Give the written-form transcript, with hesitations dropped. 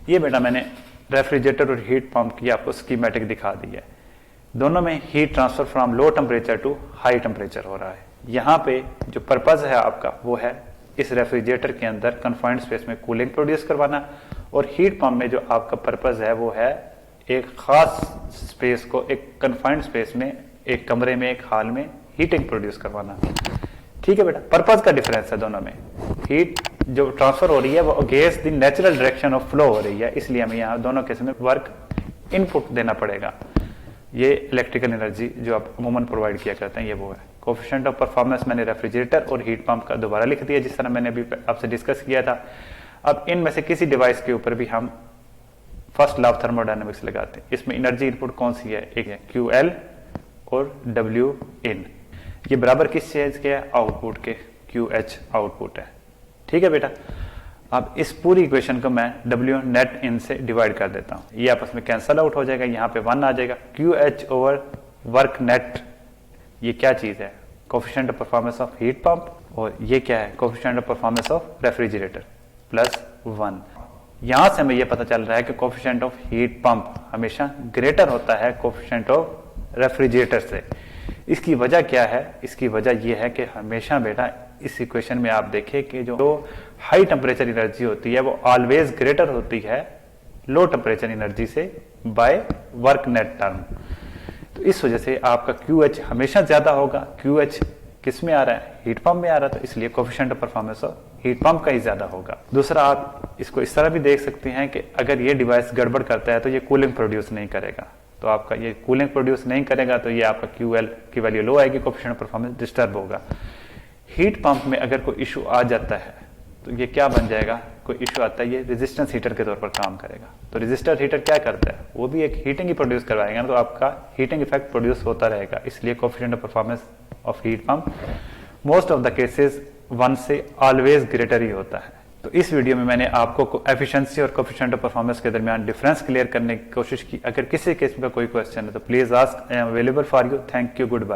ये बेटा मैंने रेफ्रिजरेटर और हीट पंप की आपको स्कीमेटिक दिखा दी है। दोनों में heat transfer from low temperature to high temperature हो रहा है। यहाँ पे जो पर्पज है आपका वो है इस रेफ्रिजरेटर के अंदर कन्फाइंड स्पेस में कूलिंग प्रोड्यूस करवाना, और हीट पंप में जो आपका पर्पज है वो है एक खास स्पेस को एक कन्फाइंड स्पेस में, एक कमरे में, एक हॉल में हीटिंग प्रोड्यूस करवाना। ठीक है बेटा, पर्पज का डिफरेंस है दोनों में। हीट जो ट्रांसफर हो रही है वो against the natural direction of flow हो रही है, इसलिए हमें यहाँ दोनों केस में वर्क इनपुट देना पड़ेगा। ये इलेक्ट्रिकल एनर्जी जो आप अमूमन प्रोवाइड किया करते हैं ये वो है। कोफिशिएंट ऑफ परफॉर्मेंस मैंने रेफ्रिजरेटर और हीट पंप का दोबारा लिख दिया जिस तरह मैंने अभी आपसे डिस्कस किया था। अब इनमें से किसी डिवाइस के ऊपर भी हम फर्स्ट लॉ ऑफ थर्मोडायनेमिक्स लगाते हैं। इसमें एनर्जी इनपुट कौन सी है, एक है QL और W इन। ये बराबर किस चीज के है, आउटपुट के, QH आउटपुट है। ठीक है बेटा, अब इस पूरी इक्वेशन को मैं W नेट इन से डिवाइड कर देता हूं, ये आपस में कैंसल आउट हो जाएगा, यहाँ पे 1 आ जाएगा। QH ओवर वर्क नेट, ये क्या चीज है, coefficient of performance of heat pump, और ये क्या है, coefficient of performance of refrigerator plus 1। यहां से हमें यह पता चल रहा है कि कोफिशिएंट ऑफ हीट पंप हमेशा ग्रेटर होता है कोफिशिएंट ऑफ रेफ्रिजरेटर से। इसकी वजह क्या है, इसकी वजह यह है कि हमेशा बेटा इस इक्वेशन में आप देखें कि जो हाई टेम्परेचर एनर्जी होती है वो ऑलवेज ग्रेटर होती है लो टेम्परेचर एनर्जी से बाय वर्क नेट टर्म। तो इस वजह से आपका QH हमेशा ज्यादा होगा। QH किस में आ रहा है, हीट पंप में आ रहा था, इसलिए coefficient of performance of heat pump का ही ज्यादा होगा। दूसरा, आप इसको इस तरह भी देख सकते हैं कि अगर ये डिवाइस गड़बड़ करता है तो ये कूलिंग प्रोड्यूस नहीं करेगा, तो आपका ये कूलिंग प्रोड्यूस नहीं करेगा तो ये आपका QL की वैल्यू लो आएगी, कोफिशिएंट ऑफ परफॉर्मेंस डिस्टर्ब होगा। हीट पंप में अगर कोई इशू आ जाता है तो ये क्या बन जाएगा, कोई इशू आता है ये रेजिस्टेंस हीटर के तौर पर काम करेगा। तो रेजिस्टर हीटर क्या करता है, वो भी एक हीटिंग ही प्रोड्यूस करवाएगा ना, तो आपका हीटिंग इफेक्ट प्रोड्यूस होता रहेगा। इसलिए coefficient of performance of heat pump most of the cases 1 से ऑलवेज ग्रेटर ही होता है। तो इस वीडियो में मैंने आपको एफिशिएंसी और कोफिशिएंट ऑफ परफॉर्मेंस के दरमियान डिफरेंस क्लियर करने की कोशिश की। अगर किसी केस में कोई क्वेश्चन है तो please ask, I am available for you. Thank you, good bye.